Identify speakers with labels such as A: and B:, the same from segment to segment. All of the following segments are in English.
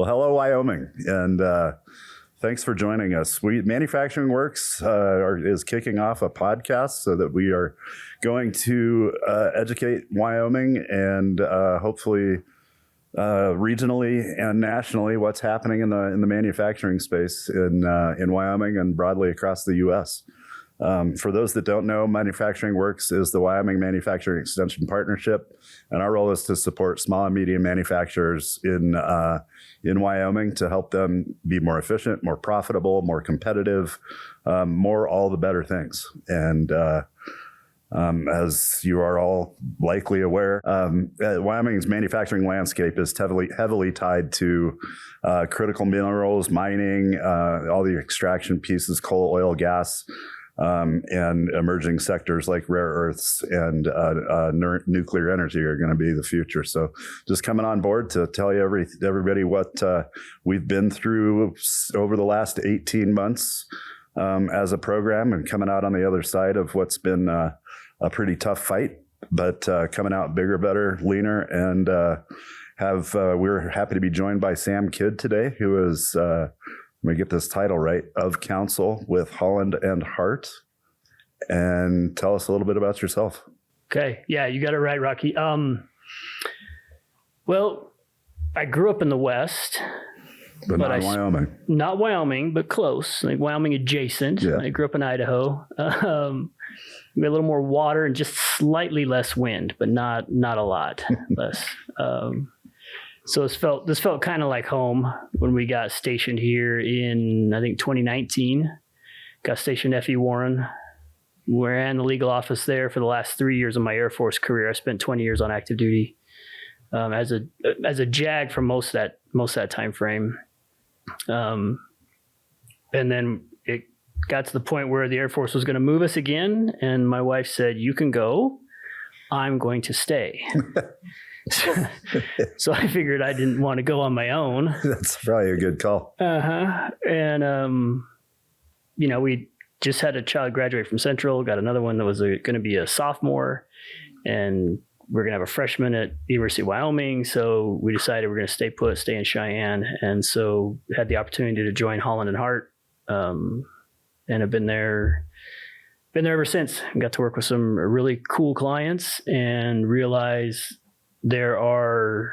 A: hello, Wyoming, and thanks for joining us. Manufacturing Works is kicking off a podcast so that we are going to educate Wyoming and hopefully regionally and nationally what's happening in the manufacturing space in Wyoming and broadly across the U.S. For those that don't know, Manufacturing Works is the Wyoming Manufacturing Extension Partnership, and our role is to support small and medium manufacturers in Wyoming to help them be more efficient, more profitable, more competitive, more all the better things. And as you are all likely aware, Wyoming's manufacturing landscape is heavily tied to critical minerals, mining, all the extraction pieces, coal, oil, gas, and emerging sectors like rare earths and nuclear energy are going to be the future. So just coming on board to tell you everybody what we've been through over the last 18 months as a program, and coming out on the other side of what's been a pretty tough fight, but coming out bigger, better, leaner, and we're happy to be joined by Sam Kidd today, who is let me get this title right, of counsel with Holland and Hart. And tell us a little bit about yourself.
B: Okay. Yeah, you got it right, Rocky. Well, I grew up in the West.
A: But not Wyoming.
B: Not Wyoming, but close, like Wyoming adjacent. Yeah. I grew up in Idaho. We had a little more water and just slightly less wind, but not a lot less. So this felt kind of like home when we got stationed here in, I think, 2019. Got stationed at F.E. Warren. We ran the legal office there for the last 3 years of my Air Force career. I spent 20 years on active duty as a JAG for most of that time frame. And then it got to the point where the Air Force was going to move us again, and my wife said, "You can go. I'm going to stay." So I figured I didn't want to go on my own.
A: That's probably a good call.
B: And, we just had a child graduate from Central, got another one that was going to be a sophomore, and we're going to have a freshman at the University of Wyoming. So we decided we're going to stay put, stay in Cheyenne. And so had the opportunity to join Holland and Hart, and have been there ever since. Got to work with some really cool clients and realize there are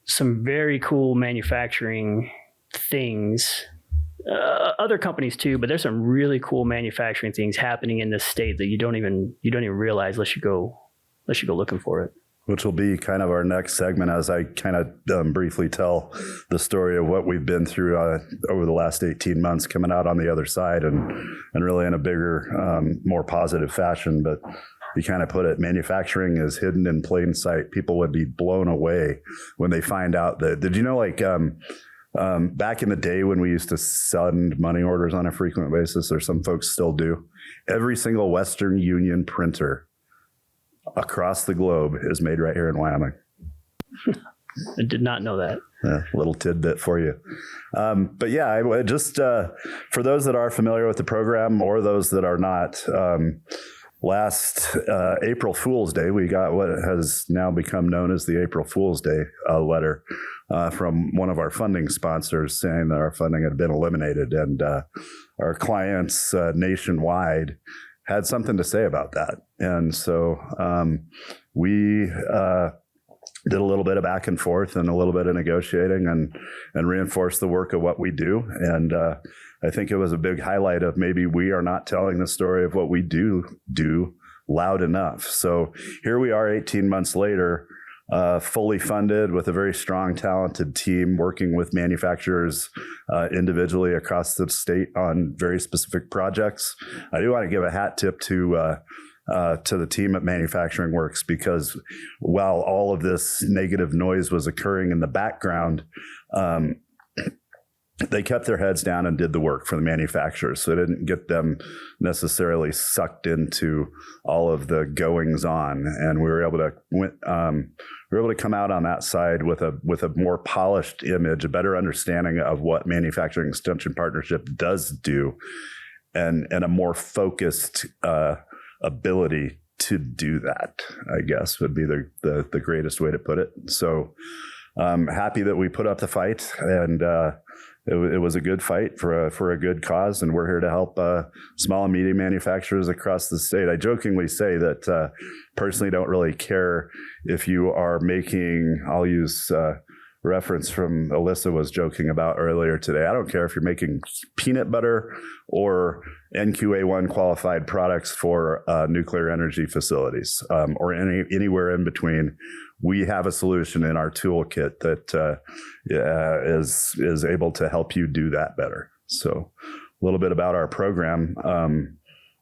B: some very cool manufacturing things, other companies too, but there's some really cool manufacturing things happening in this state that you don't even realize unless you go looking for it.
A: Which will be kind of our next segment, as I kind of briefly tell the story of what we've been through over the last 18 months, coming out on the other side and really in a bigger, more positive fashion. But you kind of put it, manufacturing is hidden in plain sight. People would be blown away when they find out that, did you know, back in the day when we used to send money orders on a frequent basis, or some folks still do, every single Western Union printer across the globe is made right here in Wyoming.
B: I did not know that.
A: A little tidbit for you. But yeah, I just for those that are familiar with the program or those that are not, last April Fool's Day, we got what has now become known as the April Fool's Day letter from one of our funding sponsors saying that our funding had been eliminated, and our clients nationwide had something to say about that. And so we did a little bit of back and forth and a little bit of negotiating and reinforced the work of what we do. And I think it was a big highlight of maybe we are not telling the story of what we do loud enough. So here we are 18 months later, fully funded with a very strong, talented team working with manufacturers individually across the state on very specific projects. I do want to give a hat tip to the team at Manufacturing Works, because while all of this negative noise was occurring in the background, they kept their heads down and did the work for the manufacturers. So it didn't get them necessarily sucked into all of the goings on. And we were able to come out on that side with a more polished image, a better understanding of what Manufacturing Extension Partnership does do, and a more focused ability to do that, I guess, would be the greatest way to put it. So happy that we put up the fight, and it was a good fight for a good cause, and we're here to help small and medium manufacturers across the state. I jokingly say that personally don't really care if you are making, I'll use reference from Alyssa was joking about earlier today. I don't care if you're making peanut butter or NQA1 qualified products for nuclear energy facilities or anywhere in between. We have a solution in our toolkit that is able to help you do that better. So a little bit about our program.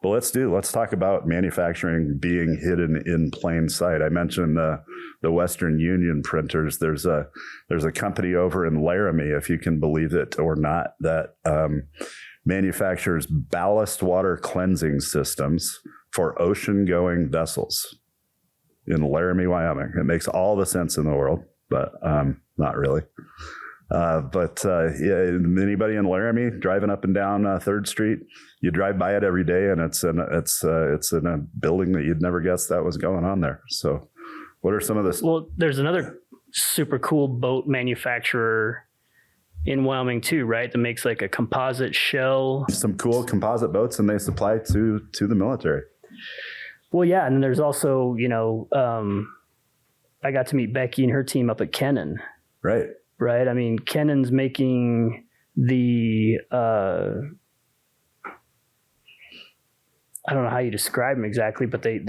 A: But let's talk about manufacturing being hidden in plain sight. I mentioned the Western Union printers. There's a company over in Laramie, if you can believe it or not, that manufactures ballast water cleansing systems for ocean-going vessels in Laramie, Wyoming. It makes all the sense in the world, but not really. Yeah, anybody in Laramie driving up and down 3rd Street, you drive by it every day, and it's in a building that you'd never guess that was going on there. So, what are some of the?
B: Well, there's another super cool boat manufacturer in Wyoming too, right? That makes like a composite shell.
A: Some cool composite boats, and they supply to the military.
B: Well, yeah, and then there's also, I got to meet Becky and her team up at Kennan.
A: Right.
B: Right. I mean, Kennan's making the, I don't know how you describe them exactly, but they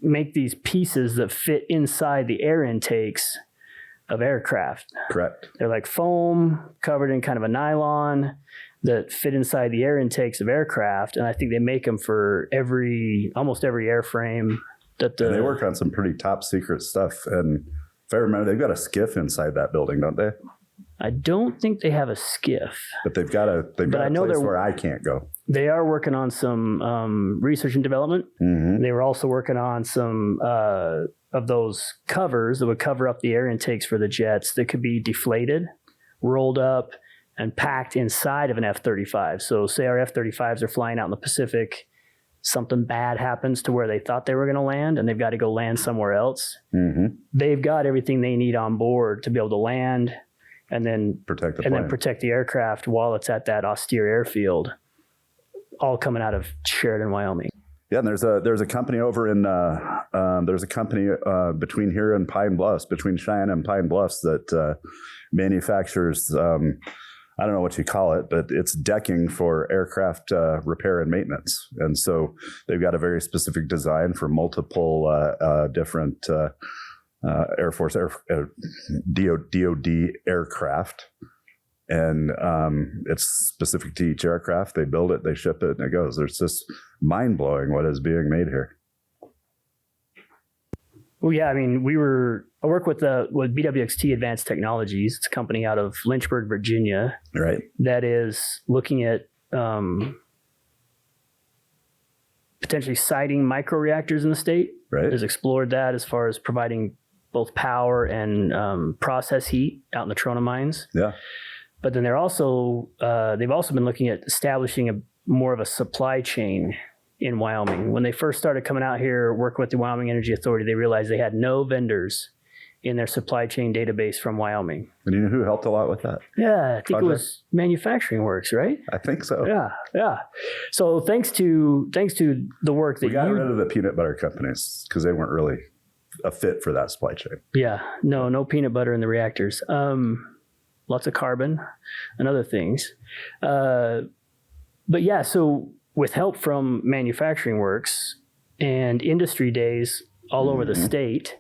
B: make these pieces that fit inside the air intakes of aircraft.
A: Correct.
B: They're like foam covered in kind of a nylon that fit inside the air intakes of aircraft. And I think they make them for almost every airframe. And
A: they work on some pretty top secret stuff. And if I remember, they've got a skiff inside that building, don't they?
B: I don't think they have a skiff.
A: But they've got a place where I can't go.
B: They are working on some research and development.
A: Mm-hmm.
B: They were also working on some of those covers that would cover up the air intakes for the jets that could be deflated, rolled up, and packed inside of an F-35. So say our F-35s are flying out in the Pacific, something bad happens to where they thought they were going to land, and they've got to go land somewhere else.
A: Mm-hmm.
B: They've got everything they need on board to be able to land and then
A: protect
B: the aircraft while it's at that austere airfield, all coming out of Sheridan, Wyoming.
A: Yeah, and there's a company over in between here and Pine Bluffs, between Cheyenne and Pine Bluffs, that manufactures I don't know what you call it, but it's decking for aircraft repair and maintenance. And so they've got a very specific design for multiple different Air Force, DOD aircraft. And it's specific to each aircraft. They build it, they ship it, and it goes. It's just mind-blowing what is being made here.
B: Well, yeah, I mean, I work with BWXT Advanced Technologies. It's a company out of Lynchburg, Virginia.
A: Right.
B: That is looking at potentially siting microreactors in the state.
A: Right.
B: Has explored that as far as providing both power and process heat out in the Trona mines.
A: Yeah.
B: But then they've also been looking at establishing more of a supply chain in Wyoming. When they first started coming out here, working with the Wyoming Energy Authority, they realized they had no vendors in their supply chain database from Wyoming.
A: And you know who helped a lot with that?
B: Yeah, I think it was Manufacturing Works, right?
A: I think so.
B: Yeah. So thanks to the work that
A: we got rid of the peanut butter companies because they weren't really a fit for that supply chain.
B: Yeah, no peanut butter in the reactors. Lots of carbon and other things. But yeah, so with help from Manufacturing Works and industry days all over the state,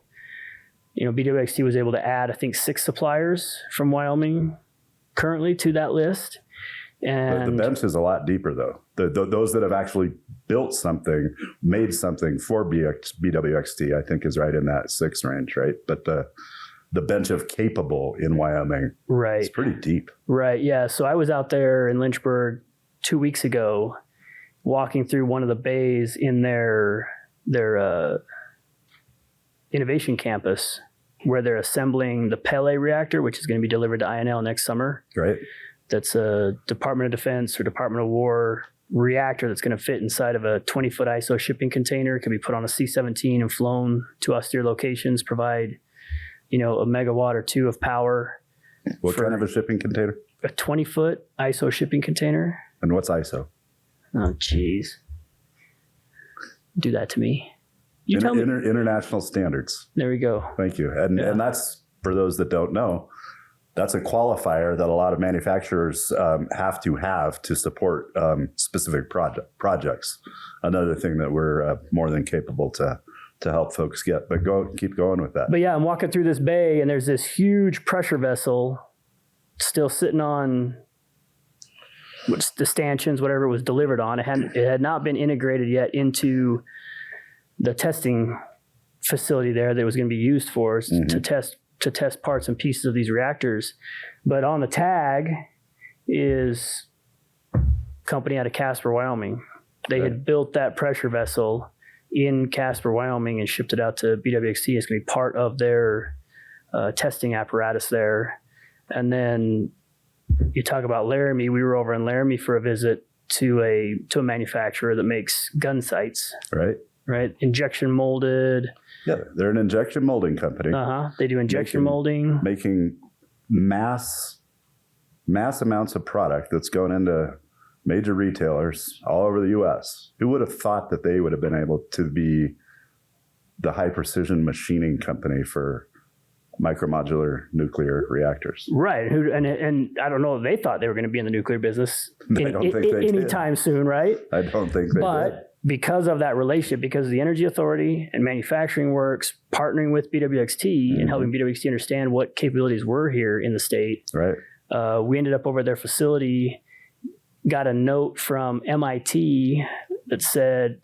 B: BWXT was able to add, I think, 6 suppliers from Wyoming currently to that list. And
A: the bench is a lot deeper, though. Those that have actually built something, made something for BWXT, I think, is right in that 6 range, right? But the bench of capable in Wyoming,
B: right,
A: is pretty deep.
B: Right, yeah. So I was out there in Lynchburg 2 weeks ago, walking through one of the bays in their innovation campus, where they're assembling the Pele reactor, which is going to be delivered to INL next summer.
A: Right.
B: That's a Department of Defense or Department of War reactor that's going to fit inside of a 20-foot ISO shipping container. It can be put on a C-17 and flown to austere locations, provide a megawatt or two of power.
A: What kind of a shipping container?
B: A 20-foot ISO shipping container.
A: And what's ISO?
B: Oh, geez. Do that to me. You tell me.
A: International standards.
B: There we go.
A: Thank you. And that's, for those that don't know, that's a qualifier that a lot of manufacturers have to support specific projects. Another thing that we're more than capable to help folks get. But keep going with that.
B: But yeah, I'm walking through this bay, and there's this huge pressure vessel still sitting on the stanchions, whatever it was delivered on. It had not been integrated yet into the testing facility there that it was going to be used for to test parts and pieces of these reactors. But on the tag is a company out of Casper, Wyoming. They had built that pressure vessel in Casper, Wyoming, and shipped it out to BWXT. It's going to be part of their testing apparatus there. And then you talk about Laramie. We were over in Laramie for a visit to a manufacturer that makes gun sights. Right. Injection molded.
A: Yeah, they're an injection molding company.
B: They do injection molding.
A: Making mass amounts of product that's going into major retailers all over the U.S. Who would have thought that they would have been able to be the high precision machining company for micromodular nuclear reactors?
B: Right. And I don't know if they thought they were going to be in the nuclear business anytime soon, right?
A: I don't think they did.
B: Because of that relationship, because of the Energy Authority and Manufacturing Works partnering with BWXT and helping BWXT understand what capabilities were here in the state,
A: right?
B: We ended up over at their facility, got a note from MIT that said,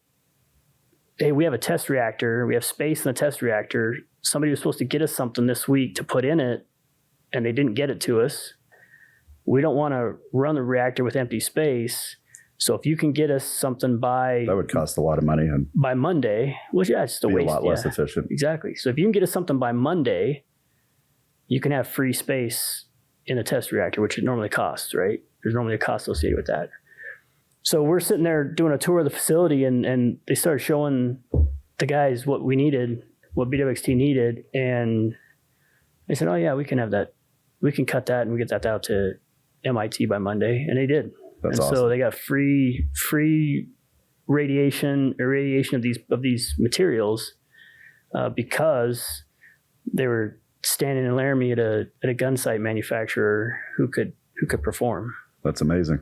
B: hey, we have a test reactor. We have space in the test reactor. Somebody was supposed to get us something this week to put in it, and they didn't get it to us. We don't want to run the reactor with empty space. So if you can get us something by...
A: That would cost a lot of money. And
B: by Monday, which it's just a waste.
A: A lot less efficient.
B: Exactly. So if you can get us something by Monday, you can have free space in the test reactor, which it normally costs, right? There's normally a cost associated with that. So we're sitting there doing a tour of the facility, and they started showing the guys what we needed, what BWXT needed. And they said, oh yeah, we can have that. We can cut that and we get that out to MIT by Monday. And they did.
A: That's awesome.
B: So they got free irradiation of these materials because they were standing in Laramie at a gun site manufacturer who could perform.
A: That's amazing.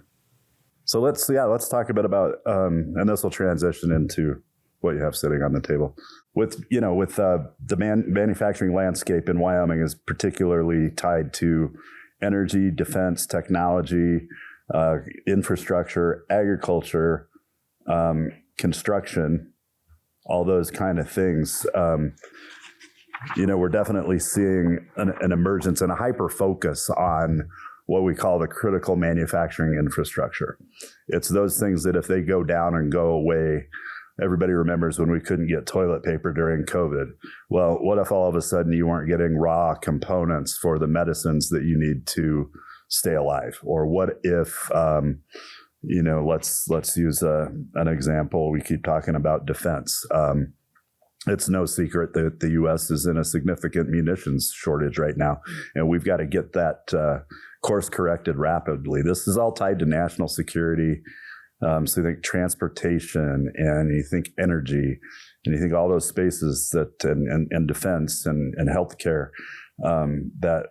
A: So let's talk a bit about and this will transition into what you have sitting on the table. With the manufacturing landscape in Wyoming is particularly tied to energy, defense, technology, infrastructure, agriculture, construction, all those kind of things. We're definitely seeing an emergence and a hyper focus on what we call the critical manufacturing infrastructure. It's those things that if they go down and go away, everybody remembers when we couldn't get toilet paper during COVID. Well, what if all of a sudden you weren't getting raw components for the medicines that you need to stay alive? Or what if, let's use an example. We keep talking about defense. It's no secret that the U.S. is in a significant munitions shortage right now, and we've got to get that course corrected rapidly. This is all tied to national security. So you think transportation, and you think energy, and you think all those spaces that and defense and healthcare that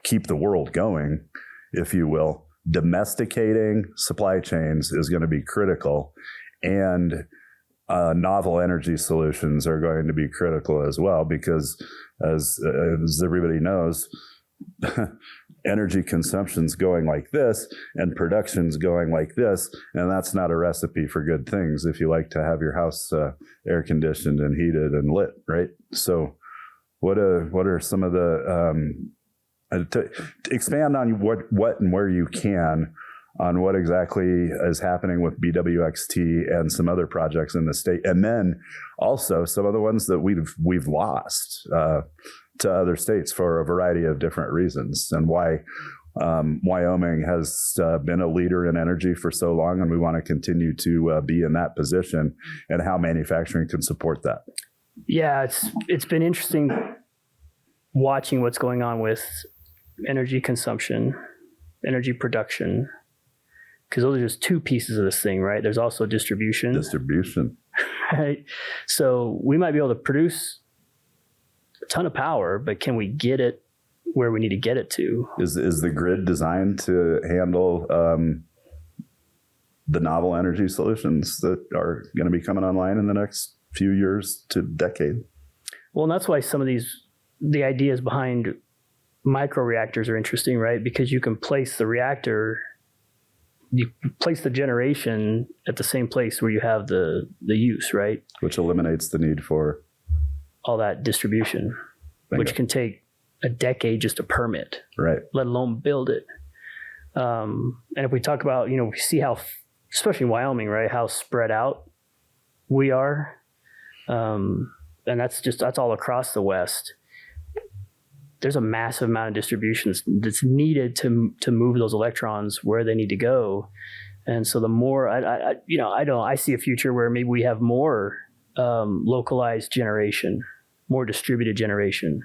A: keep the world going, if you will. Domesticating supply chains is going to be critical, and novel energy solutions are going to be critical as well, because as everybody knows, energy consumption's going like this and production's going like this, and that's not a recipe for good things if you like to have your house air conditioned and heated and lit, right? So what are some of the to expand on what and where you can on what exactly is happening with BWXT and some other projects in the state, and then also some of the ones that we've lost to other states for a variety of different reasons, and why Wyoming has been a leader in energy for so long, and we want to continue to be in that position, and how manufacturing can support that.
B: Yeah, it's been interesting watching what's going on with energy consumption, energy production, because those are just two pieces of this thing, right? There's also distribution. Right? So we might be able to produce a ton of power, but can we get it where we need to get it to?
A: Is the grid designed to handle the novel energy solutions that are going to be coming online in the next few years to decade?
B: Well, and that's why some of the ideas behind microreactors are interesting, right? Because you can place the reactor, you place the generation at the same place where you have the use, right?
A: Which eliminates the need for
B: all that distribution, which can take a decade just to permit,
A: right?
B: Let alone build it. And if we talk about, we see how, especially in Wyoming, right, how spread out we are. And that's all across the West. There's a massive amount of distribution that's needed to move those electrons where they need to go. And so the more I see a future where maybe we have more localized generation, more distributed generation.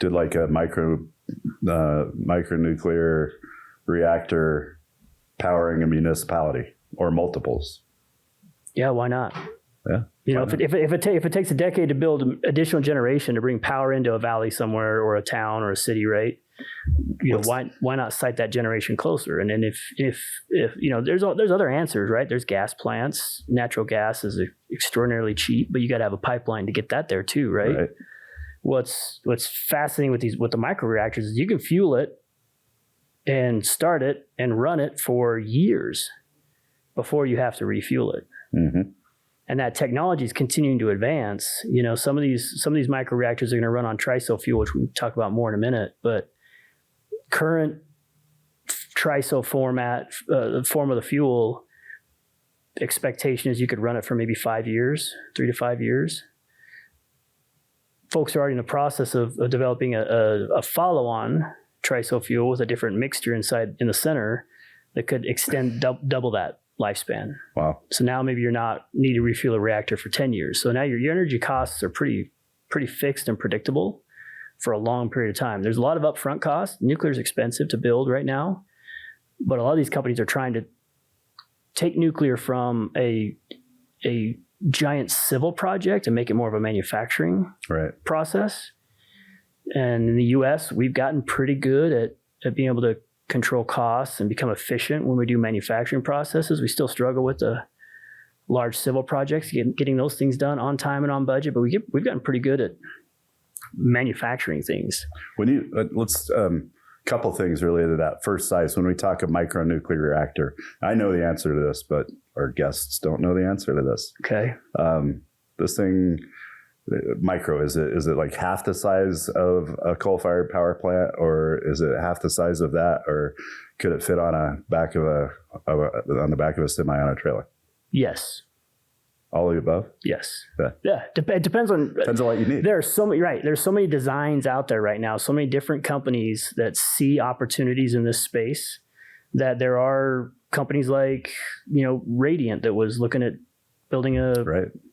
A: Did like a micronuclear reactor powering a municipality or multiples? Yeah,
B: why not?
A: Yeah.
B: If it takes a decade to build additional generation to bring power into a valley somewhere or a town or a city, right? Why not site that generation closer? And then if there's other answers, right? There's gas plants. Natural gas is extraordinarily cheap, but you got to have a pipeline to get that there too, right? What's fascinating with the microreactors is you can fuel it and start it and run it for years before you have to refuel it.
A: Mm-hmm.
B: And that technology is continuing to advance. Some of these microreactors are going to run on TRISO fuel, which we can talk about more in a minute. But current TRISO format, the form of the fuel, expectation is you could run it for maybe 5 years, 3 to 5 years. Folks are already in the process of developing a follow-on TRISO fuel with a different mixture inside in the center that could extend double that lifespan.
A: Wow.
B: So now maybe you're not need to refuel a reactor for 10 years. So now your energy costs are pretty fixed and predictable for a long period of time. There's a lot of upfront costs. Nuclear is expensive to build right now, but a lot of these companies are trying to take nuclear from a giant civil project and make it more of a manufacturing process. And in the US, we've gotten pretty good at being able to control costs and become efficient when we do manufacturing processes. We still struggle with the large civil projects, getting those things done on time and on budget, but we've gotten pretty good at manufacturing things.
A: When let's couple things related to that. First size, when we talk a micronuclear reactor, I know the answer to this, but our guests don't know the answer to this.
B: Okay.
A: This thing, micro, is it like half the size of a coal-fired power plant, or is it half the size of that, or could it fit on on the back of a semi on a trailer?
B: Yes.
A: All of the above?
B: Yes.
A: Yeah.
B: It depends on
A: what you need.
B: There's so many designs out there right now, so many different companies that see opportunities in this space, that there are companies like, Radiant that was looking at building a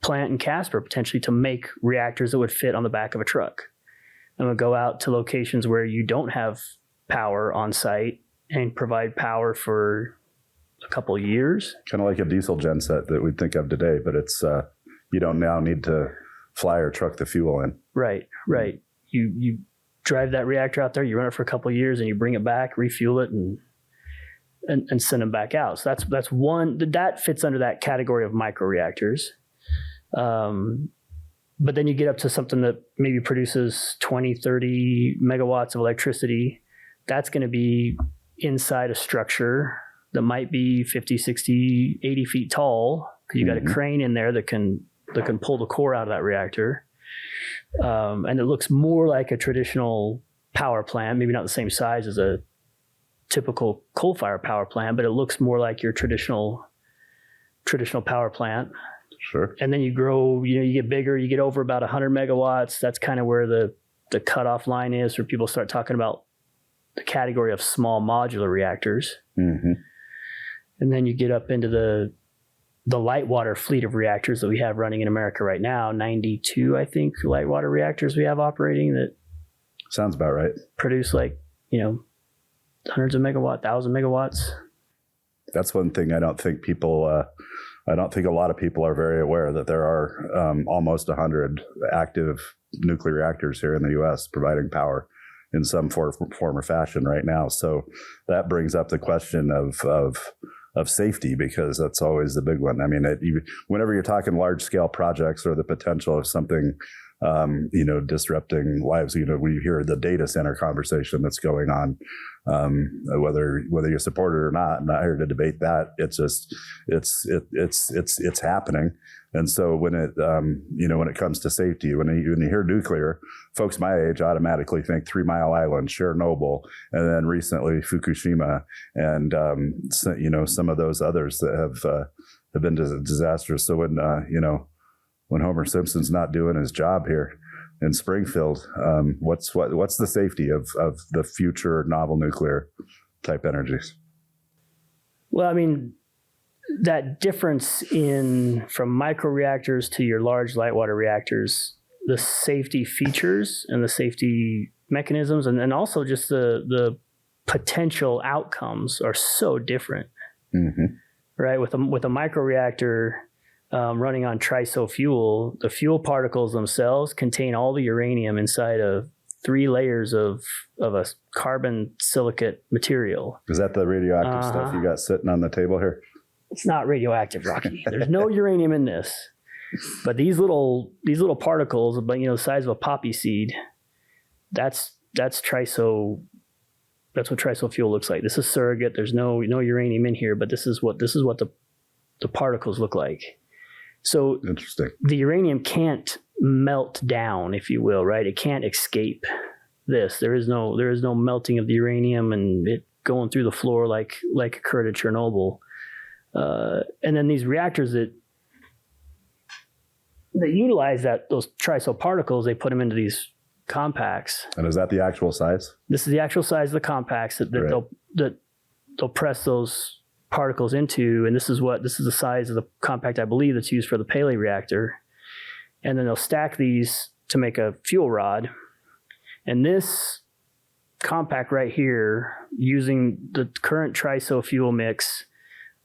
B: plant in Casper potentially to make reactors that would fit on the back of a truck. And would go out to locations where you don't have power on site and provide power for a couple of years.
A: Kind of like a diesel genset that we'd think of today, but it's you don't now need to fly or truck the fuel in.
B: Right. You drive that reactor out there, you run it for a couple of years, and you bring it back, refuel it, and send them back out. So that's one that fits under that category of microreactors. But then you get up to something that maybe produces 20, 30 megawatts of electricity. That's going to be inside a structure that might be 50, 60, 80 feet tall, because you got a crane in there that can pull the core out of that reactor. And it looks more like a traditional power plant, maybe not the same size as a typical coal-fired power plant, but it looks more like your traditional power plant.
A: Sure.
B: And then you grow, you get bigger, you get over about 100 megawatts. That's kind of where the cutoff line is, where people start talking about the category of small modular reactors.
A: Mm-hmm.
B: And then you get up into the light water fleet of reactors that we have running in America right now. 92, I think, light water reactors we have operating that
A: Sounds about right.
B: Produce hundreds of megawatt, 1,000 megawatts.
A: That's one thing I don't think I don't think a lot of people are very aware that there are almost 100 active nuclear reactors here in the U.S. providing power in some form or fashion right now. So that brings up the question of safety, because that's always the big one. I mean, whenever you're talking large scale projects or the potential of something, disrupting lives, we hear the data center conversation that's going on, whether you support it or not. I'm not here to debate that. It's just, it's happening. And so when it comes to safety, when you hear nuclear, folks my age automatically think 3 Mile Island, Chernobyl, and then recently Fukushima, and some of those others that have been disastrous. So when Homer Simpson's not doing his job here in Springfield, what's the safety of the future novel nuclear type energies?
B: Well, I mean, that difference from microreactors to your large light water reactors, the safety features and the safety mechanisms, and also just the potential outcomes are so different, right? With a microreactor running on TRISO fuel, the fuel particles themselves contain all the uranium inside of 3 layers of a carbon silicate material.
A: Is that the radioactive stuff you got sitting on the table here?
B: It's not radioactive, Rocky. There's no uranium in this. But these little particles, the size of a poppy seed, that's TRISO. That's what TRISO fuel looks like. This is surrogate. There's no uranium in here, but this is what the particles look like. So
A: interesting.
B: The uranium can't melt down, if you will, right? It can't escape this. There is no melting of the uranium and it going through the floor like occurred at Chernobyl. And then these reactors that utilize those TRISO particles, they put them into these compacts.
A: And is that the actual size?
B: This is the actual size of the compacts that they'll press those particles into, and this is the size of the compact, I believe, that's used for the Pele reactor. And then they'll stack these to make a fuel rod. And this compact right here, using the current TRISO fuel mix,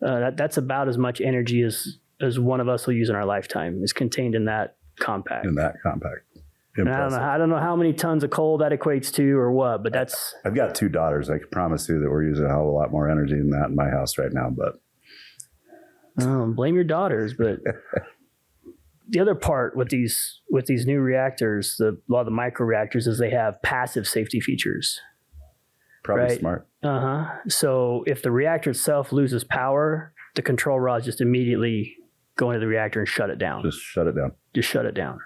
B: that's about as much energy as one of us will use in our lifetime is contained in that compact. And I don't know how many tons of coal that equates to or what, but that's...
A: I've got 2 daughters. I can promise you that we're using a hell of a lot more energy than that in my house right now, but...
B: blame your daughters, but the other part with these new reactors, a lot of the micro reactors, is they have passive safety features.
A: Probably
B: right?
A: Smart.
B: So if the reactor itself loses power, the control rods just immediately go into the reactor and shut it down.
A: Just shut it down.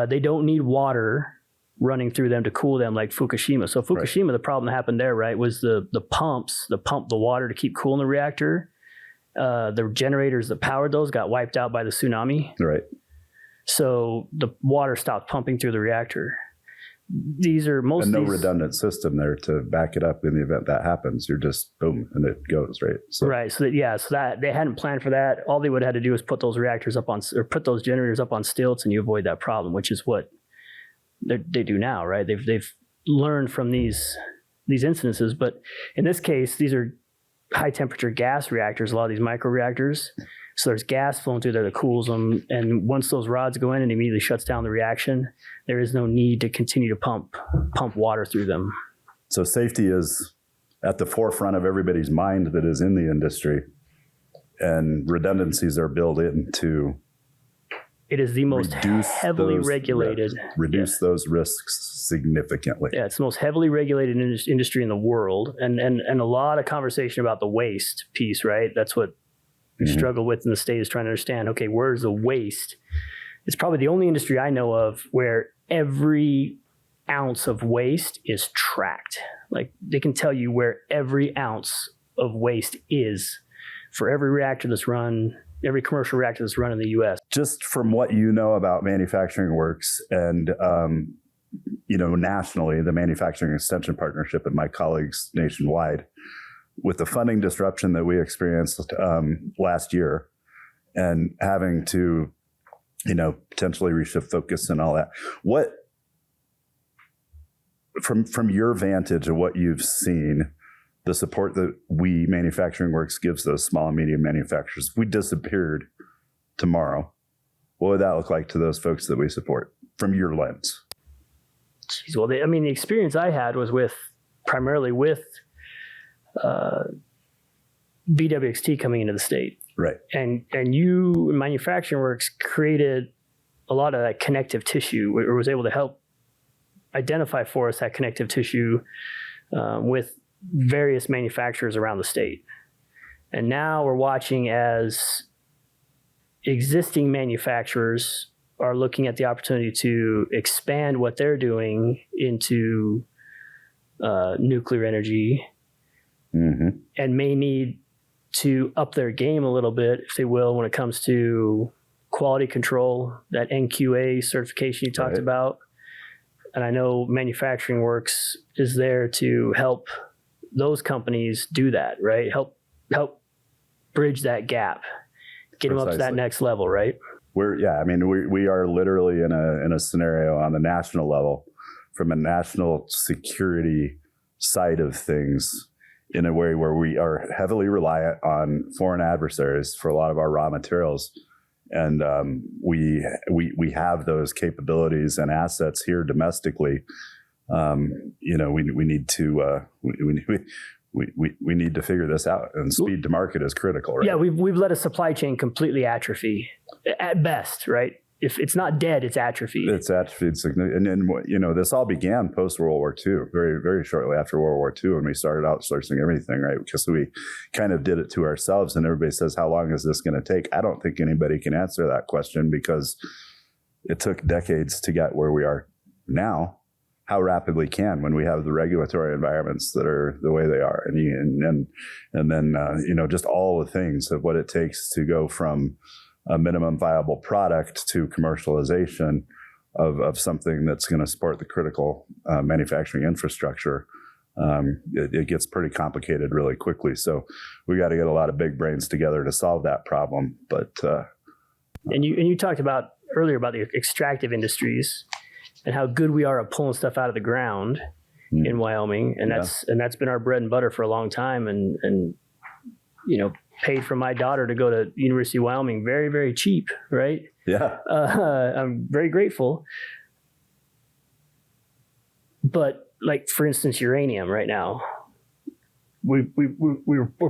B: They don't need water running through them to cool them like Fukushima. So Fukushima, The problem that happened there, right, was the pumps that pump the water to keep cooling the reactor. The generators that powered those got wiped out by the tsunami.
A: Right.
B: So the water stopped pumping through the reactor. These are most...
A: And no redundant system there to back it up in the event that happens. You're just boom, and it goes, right? So.
B: Right. So that they hadn't planned for that. All they would have had to do is put those reactors up on, or put those generators up on stilts, and you avoid that problem, which is what they do now, right? They've learned from these incidences, but in this case, these are high temperature gas reactors. A lot of these micro reactors. So there's gas flowing through there that cools them. And once those rods go in, and immediately shuts down the reaction, there is no need to continue to pump water through them.
A: So safety is at the forefront of everybody's mind that is in the industry, and redundancies are built into...
B: It is the most heavily regulated.
A: Reduce those risks significantly.
B: Yeah, it's the most heavily regulated industry in the world. And a lot of conversation about the waste piece, right? That's what we struggle with in the state, is trying to understand, okay, where's the waste? It's probably the only industry I know of where every ounce of waste is tracked. Like, they can tell you where every ounce of waste is for every reactor that's run, every commercial reactor that's run in the U.S.
A: Just from what you know about manufacturing works and, nationally, the Manufacturing Extension Partnership and my colleagues nationwide, with the funding disruption that we experienced last year and having to, potentially reshift focus and all that, from your vantage of what you've seen, the support that we Manufacturing Works gives those small and medium manufacturers, if we disappeared tomorrow, what would that look like to those folks that we support from your lens?
B: Jeez, well, the experience I had was primarily with BWXT coming into the state.
A: Right.
B: And you, Manufacturing Works, created a lot of that connective tissue, or was able to help identify for us that connective tissue with various manufacturers around the state. And now we're watching as existing manufacturers are looking at the opportunity to expand what they're doing into nuclear energy, and may need to up their game a little bit, if they will, when it comes to quality control, that NQA certification you talked about. And I know Manufacturing Works is there to help those companies do that, right? Help bridge that gap, get them up to that next level, right?
A: We are literally in a scenario on the national level, from a national security side of things, in a way where we are heavily reliant on foreign adversaries for a lot of our raw materials. And we have those capabilities and assets here domestically. We need to we need to figure this out, and speed to market is critical, right?
B: Yeah, we've let a supply chain completely atrophy at best, right? If it's not dead, it's atrophied.
A: It's atrophied significantly. And then, this all began post World War II, very, very shortly after World War II, when we started outsourcing everything, right? Because we kind of did it to ourselves, and everybody says, how long is this going to take? I don't think anybody can answer that question, because it took decades to get where we are now. How rapidly can, when we have the regulatory environments that are the way they are, and then just all the things of what it takes to go from a minimum viable product to commercialization of something that's going to support the critical manufacturing infrastructure. It gets pretty complicated really quickly. So we got to get a lot of big brains together to solve that problem. But
B: and you talked about earlier about the extractive industries and how good we are at pulling stuff out of the ground in Wyoming, and that's been our bread and butter for a long time, and paid for my daughter to go to University of Wyoming very, very cheap, right?
A: Yeah.
B: I'm very grateful. But like, for instance, uranium right now, we're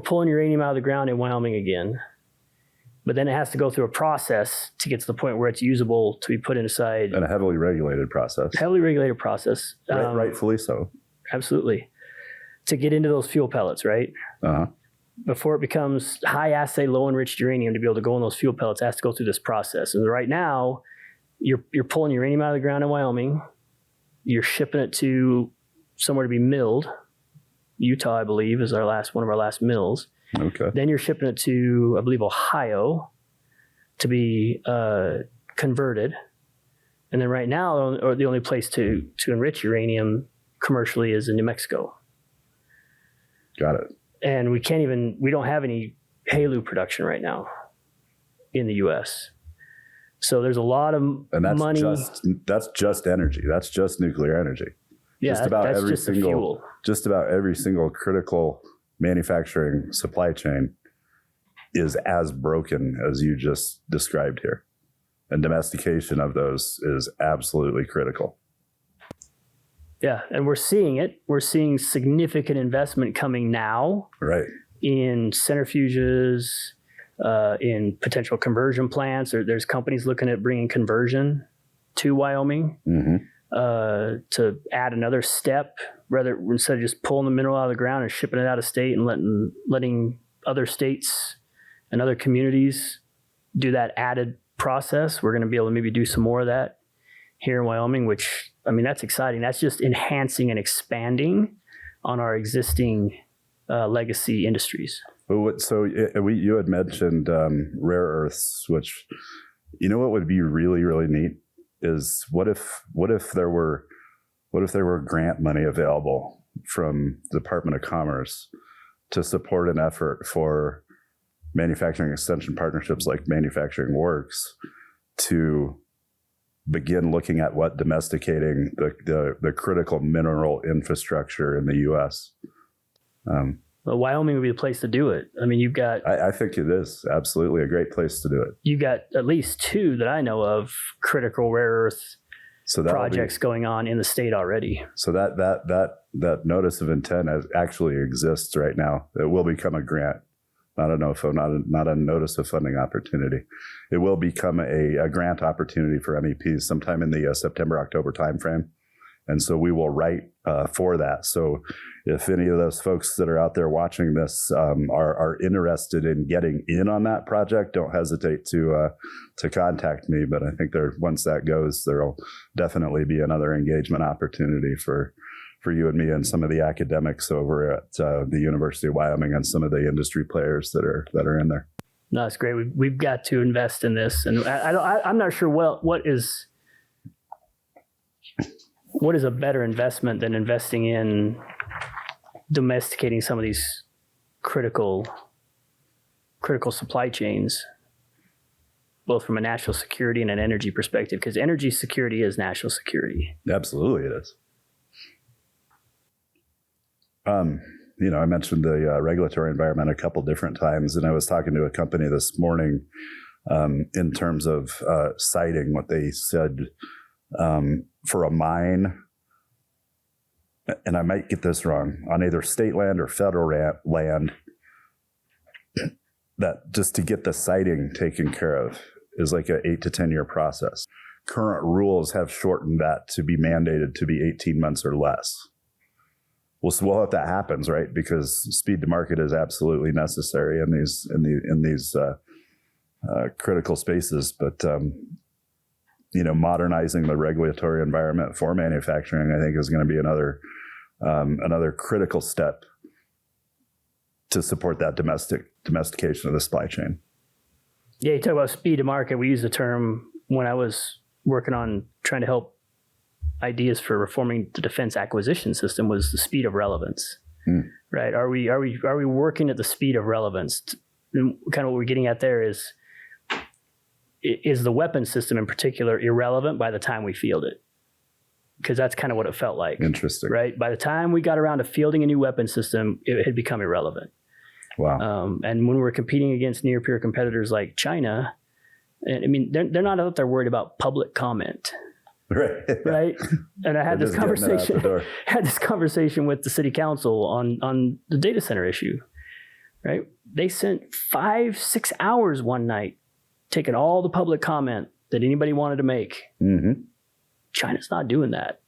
B: pulling uranium out of the ground in Wyoming again, but then it has to go through a process to get to the point where it's usable to be put inside.
A: And a heavily regulated process.
B: Rightfully
A: so.
B: Absolutely. To get into those fuel pellets, right?
A: Uh-huh.
B: Before it becomes high assay, low enriched uranium, to be able to go in those fuel pellets, it has to go through this process. And right now, you're pulling uranium out of the ground in Wyoming. You're shipping it to somewhere to be milled. Utah, I believe, is one of our last mills.
A: Okay.
B: Then you're shipping it to, I believe, Ohio to be converted. And then right now, or the only place to enrich uranium commercially is in New Mexico.
A: Got it.
B: And we don't have any HALEU production right now in the U.S. So there's a lot of money.
A: That's just energy. That's just nuclear energy.
B: Yeah, just about
A: every single critical manufacturing supply chain is as broken as you just described here. And domestication of those is absolutely critical.
B: Yeah, and we're seeing it. We're seeing significant investment coming now,
A: right,
B: in centrifuges, in potential conversion plants. There's companies looking at bringing conversion to Wyoming to add another step, rather instead of just pulling the mineral out of the ground and shipping it out of state and letting other states and other communities do that added process. We're going to be able to maybe do some more of that here in Wyoming, which, I mean, that's exciting. That's just enhancing and expanding on our existing legacy industries.
A: So you had mentioned rare earths, which, what would be really, really neat is what if there were grant money available from the Department of Commerce to support an effort for manufacturing extension partnerships like Manufacturing Works to begin looking at what domesticating the critical mineral infrastructure in the U.S.
B: Well, Wyoming would be the place to do it. I mean, you've got.
A: I think it is absolutely a great place to do it.
B: You've got at least 2 that I know of critical rare earth projects going on in the state already.
A: So that notice of intent actually exists right now. It will become a grant. I don't know if not a notice of funding opportunity. It will become a grant opportunity for MEPs sometime in the September-October timeframe. And so we will write for that. So if any of those folks that are out there watching this are interested in getting in on that project, don't hesitate to contact me. But I think once that goes, there'll definitely be another engagement opportunity for you and me and some of the academics over at the University of Wyoming and some of the industry players that are in there.
B: No, it's great. We've got to invest in this, and I'm not sure what is a better investment than investing in domesticating some of these critical supply chains, both from a national security and an energy perspective, because energy security is national security.
A: Absolutely, it is. I mentioned the regulatory environment a couple different times, and I was talking to a company this morning in terms of citing what they said for a mine, and I might get this wrong, on either state land or federal land, that just to get the siting taken care of is like an 8 to 10 year process. Current rules have shortened that to be mandated to be 18 months or less. Well, so we'll hope that happens, right? Because speed to market is absolutely necessary in these critical spaces. But modernizing the regulatory environment for manufacturing, I think, is going to be another critical step to support that domestication of the supply chain.
B: Yeah, you talk about speed to market. We use the term when I was working on trying to help ideas for reforming the defense acquisition system was the speed of relevance, right? Are we working at the speed of relevance? And kind of what we're getting at there is the weapon system in particular irrelevant by the time we field it? Because that's kind of what it felt like.
A: Interesting.
B: Right? By the time we got around to fielding a new weapon system, it had become irrelevant.
A: Wow.
B: And when we're competing against near peer competitors like China, and I mean, they're not out there worried about public comment. Right. And I had this conversation with the city council on the data center issue. Right. They sent 5-6 hours one night, taking all the public comment that anybody wanted to make.
A: Mm-hmm.
B: China's not doing that.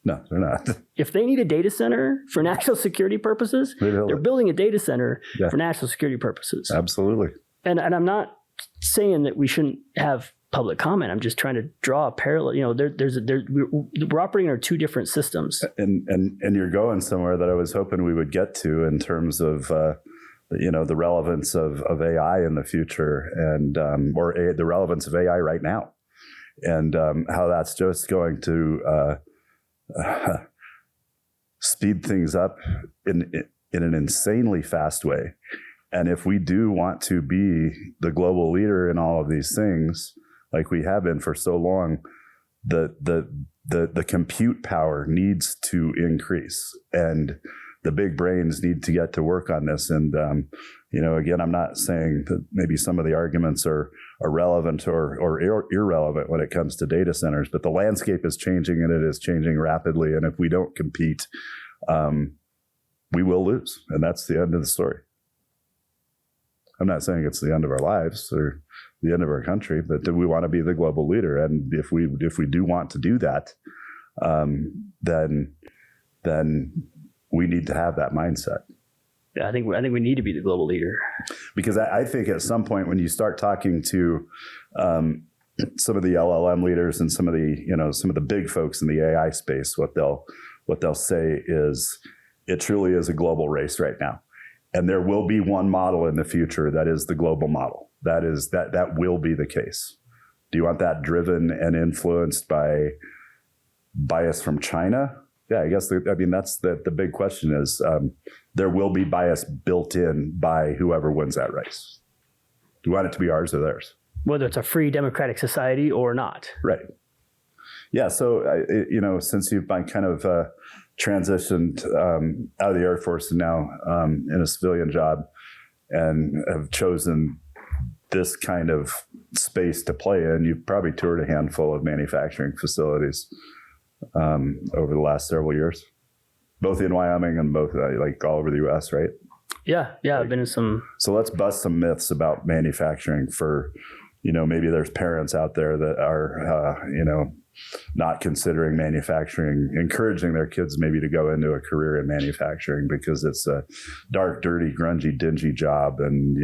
A: No, they're not.
B: If they need a data center for national security purposes, they're building a data center for national security purposes.
A: Absolutely.
B: And I'm not saying that we shouldn't have public comment. I'm just trying to draw a parallel. We're operating under 2 different systems.
A: And you're going somewhere that I was hoping we would get to in terms of the relevance of AI in the future and the relevance of AI right now, and how that's just going to speed things up in an insanely fast way. And if we do want to be the global leader in all of these things, like we have been for so long, the compute power needs to increase, and the big brains need to get to work on this. And again, I'm not saying that maybe some of the arguments are relevant or irrelevant when it comes to data centers, but the landscape is changing, and it is changing rapidly. And if we don't compete, we will lose, and that's the end of the story. I'm not saying it's the end of our lives or the end of our country, but we want to be the global leader. And if we do want to do that, then we need to have that mindset.
B: Yeah, I think we need to be the global leader.
A: Because I think at some point when you start talking to some of the LLM leaders and some of the big folks in the AI space, what they'll say is it truly is a global race right now. And there will be one model in the future that is the global model. That will be the case. Do you want that driven and influenced by bias from China? Yeah, I guess that's the big question is there will be bias built in by whoever wins that race. Do you want it to be ours or theirs?
B: Whether it's a free democratic society or not.
A: Right. Yeah. So, since you've been kind of transitioned out of the Air Force and now in a civilian job and have chosen this kind of space to play in, you've probably toured a handful of manufacturing facilities over the last several years, both in Wyoming and both like all over the U.S., right?
B: Yeah. I've been in some.
A: So let's bust some myths about manufacturing for, maybe there's parents out there that are, not considering manufacturing, encouraging their kids maybe to go into a career in manufacturing because it's a dark, dirty, grungy, dingy job and,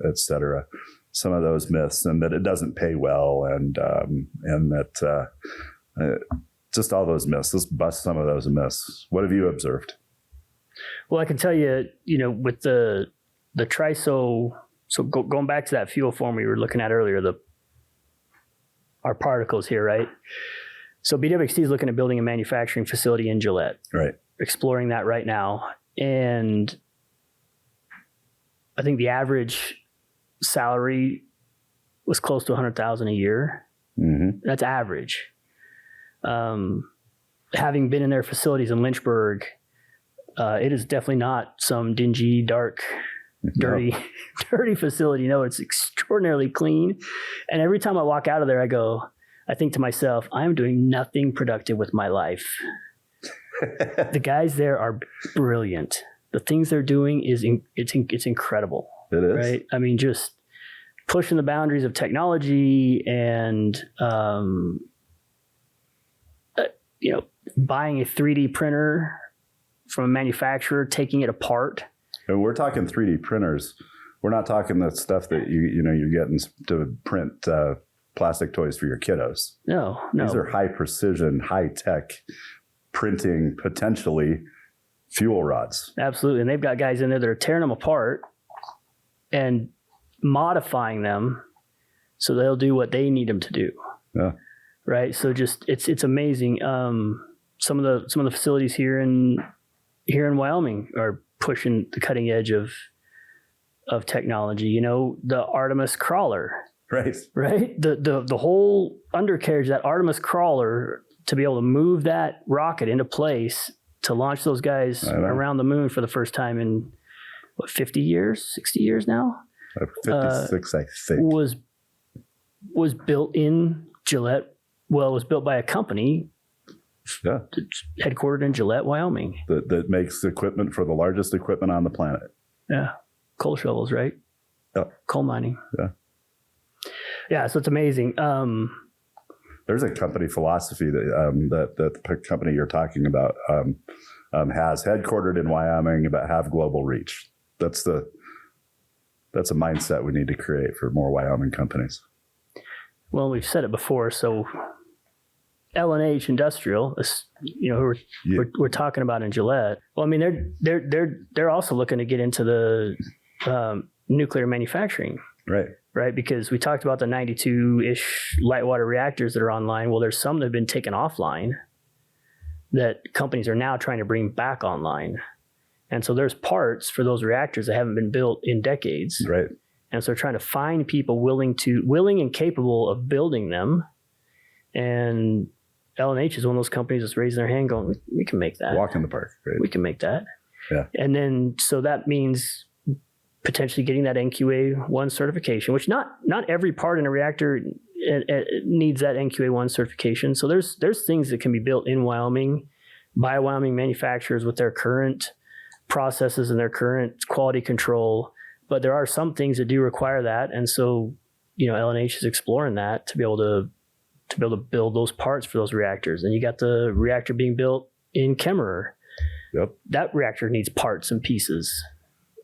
A: et cetera. Some of those myths, and that it doesn't pay well, and that just all those myths. Let's bust some of those myths. What have you observed?
B: Well, I can tell you, with the TRISO, so going back to that fuel form we were looking at earlier, our particles here, right? So BWXT is looking at building a manufacturing facility in Gillette.
A: Right.
B: Exploring that right now. And I think the average salary was close to $100,000 a year.
A: Mm-hmm.
B: That's average. Having been in their facilities in Lynchburg, it is definitely not some dingy, dark, dirty facility. It's extraordinarily clean. And every time I walk out of there, I think to myself, I'm doing nothing productive with my life. The guys there are brilliant. The things they're doing it's incredible.
A: It is.
B: Right? I mean, just pushing the boundaries of technology and, buying a 3D printer from a manufacturer, taking it apart.
A: And we're talking 3D printers. We're not talking the stuff that you're getting to print plastic toys for your kiddos.
B: No.
A: These are high precision, high tech printing, potentially fuel rods.
B: Absolutely. And they've got guys in there that are tearing them apart and modifying them so they'll do what they need them to do.
A: Yeah.
B: Right. So just it's amazing. Some of the facilities here in Wyoming are pushing the cutting edge of technology. The Artemis crawler.
A: Right.
B: The whole undercarriage, that Artemis crawler, to be able to move that rocket into place to launch those guys around the moon for the first time in 50 years, 60 years now?
A: 56, I think.
B: Was built in Gillette. Well, it was built by a company headquartered in Gillette, Wyoming.
A: That makes equipment for the largest equipment on the planet.
B: Yeah. Coal shovels, right?
A: Yeah.
B: Coal mining.
A: Yeah.
B: Yeah, so it's amazing.
A: There's a company philosophy that the company you're talking about has, headquartered in Wyoming, but have global reach. That's a mindset we need to create for more Wyoming companies. Well,
B: we've said it before. So L&H Industrial, who we're talking about in Gillette. Well, I mean, they're also looking to get into the nuclear manufacturing. Right, because we talked about the 92-ish light water reactors that are online. Well, there's some that have been taken offline that companies are now trying to bring back online. And so there's parts for those reactors that haven't been built in decades.
A: Right.
B: And so trying to find people willing and capable of building them. And L&H is one of those companies that's raising their hand going, we can make that.
A: Walk in the park. Right.
B: We can make that.
A: Yeah.
B: And then, so that means potentially getting that NQA-1 certification, which not every part in a reactor needs that NQA-1 certification. So there's things that can be built in Wyoming by Wyoming manufacturers with their current processes and their current quality control. But there are some things that do require that. And so, L&H is exploring that to be able to build those parts for those reactors. And you got the reactor being built in Kemmerer.
A: Yep.
B: That reactor needs parts and pieces.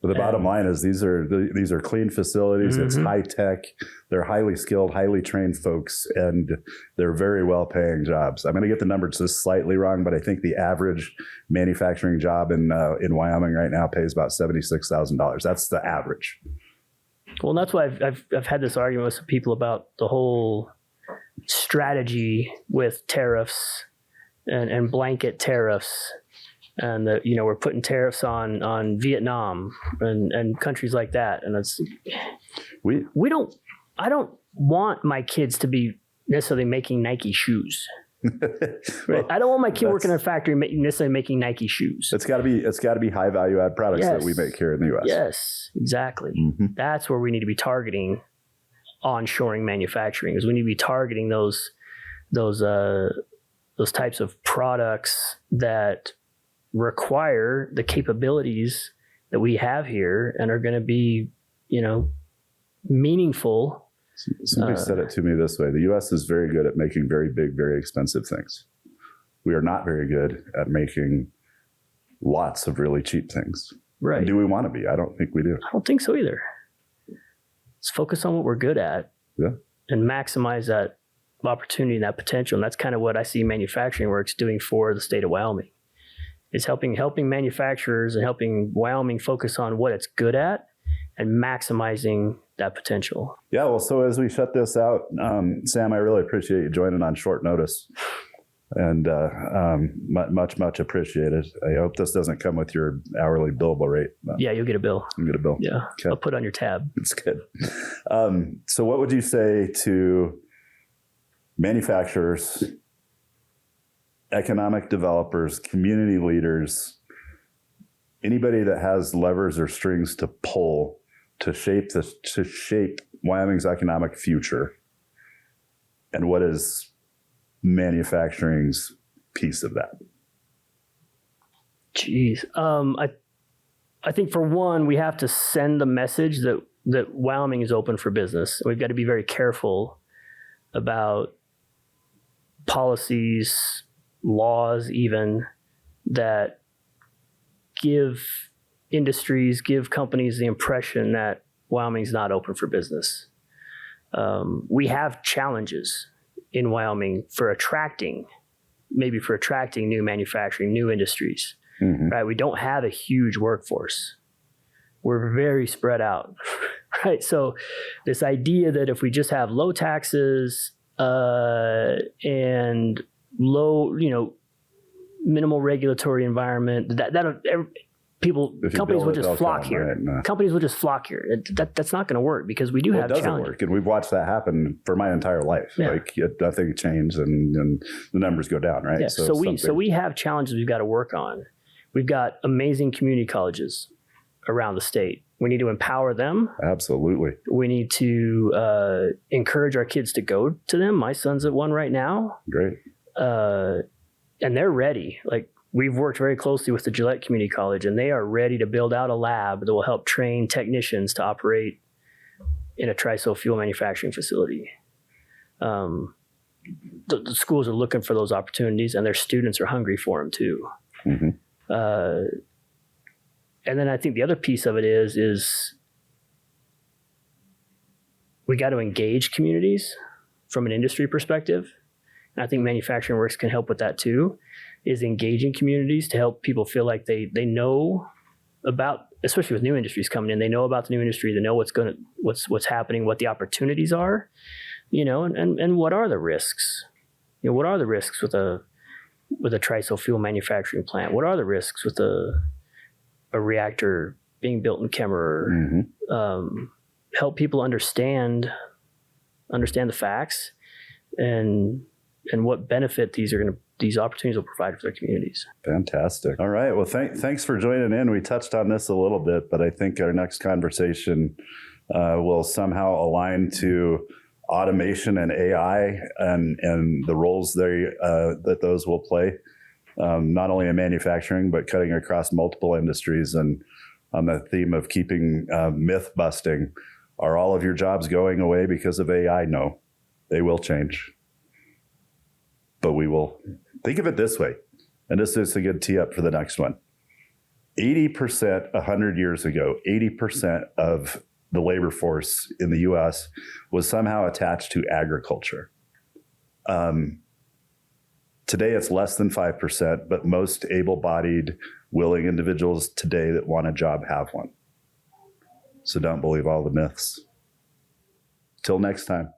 A: But the bottom line is these are clean facilities. Mm-hmm. It's high tech. They're highly skilled, highly trained folks, and they're very well paying jobs. I'm going to get the numbers just slightly wrong, but I think the average manufacturing job in Wyoming right now pays about $76,000. That's the average.
B: Well, and that's why I've had this argument with some people about the whole strategy with tariffs and blanket tariffs. And we're putting tariffs on Vietnam and countries like that, and it's I don't want my kids to be necessarily making Nike shoes. Right. I don't want my kid working in a factory necessarily making Nike shoes.
A: It's got to be high value add products that we make here in the U.S.
B: Yes, exactly. That's where we need to be targeting onshoring manufacturing. Is we need to be targeting those types of products that require the capabilities that we have here and are going to be, meaningful.
A: Somebody said it to me this way: the U.S. is very good at making very big, very expensive things. We are not very good at making lots of really cheap things.
B: Right.
A: And do we want to be? I don't think we do.
B: I don't think so either. Let's focus on what we're good at and maximize that opportunity and that potential. And that's kind of what I see Manufacturing Works doing for the state of Wyoming. Is helping manufacturers and helping Wyoming focus on what it's good at and maximizing that potential.
A: Yeah, well, so as we shut this out, Sam, I really appreciate you joining on short notice. And much appreciated. I hope this doesn't come with your hourly billable rate.
B: Yeah, you'll get a bill.
A: You'll get a bill.
B: Yeah, okay. I'll put it on your tab.
A: It's good. So what would you say to manufacturers, economic developers, community leaders, anybody that has levers or strings to pull to shape Wyoming's economic future? And what is manufacturing's piece of that?
B: Geez. I think for one, we have to send the message that Wyoming is open for business. We've got to be very careful about policies, laws even, that give industries, give companies the impression that Wyoming's not open for business. We have challenges in Wyoming for attracting new manufacturing, new industries, right? We don't have a huge workforce. We're very spread out, right? So this idea that if we just have low taxes and low, minimal regulatory environment, companies will just flock here. Right? No. Companies will just flock here. That's not going to work because we do have challenges. It doesn't work,
A: and we've watched that happen for my entire life. Yeah. Like nothing changed, and the numbers go down, right?
B: Yeah. So we have challenges we've got to work on. We've got amazing community colleges around the state. We need to empower them.
A: Absolutely.
B: We need to encourage our kids to go to them. My son's at one right now.
A: Great.
B: And they're ready. Like, we've worked very closely with the Gillette Community College, and they are ready to build out a lab that will help train technicians to operate in a TRISO fuel manufacturing facility. The schools are looking for those opportunities, and their students are hungry for them too. Mm-hmm. And then I think the other piece of it is we got to engage communities from an industry perspective. And I think Manufacturing Works can help with that too, is engaging communities to help people feel like they know about, especially with new industries coming in, they know about the new industry, they know what's happening, what the opportunities are, and what are the risks? What are the risks with a TRISO fuel manufacturing plant? What are the risks with a reactor being built in Kemmerer? Mm-hmm. Help people understand the facts and what benefit these opportunities will provide for their communities.
A: Fantastic. All right. Well, thanks for joining in. We touched on this a little bit, but I think our next conversation will somehow align to automation and AI and the roles that those will play, not only in manufacturing, but cutting across multiple industries. And on the theme of keeping myth busting, are all of your jobs going away because of AI? No, they will change. But we will think of it this way, and this is a good tee up for the next one. 80%, 100 years ago, 80% of the labor force in the U.S. was somehow attached to agriculture. Today, it's less than 5%, but most able-bodied, willing individuals today that want a job have one. So don't believe all the myths. Till next time.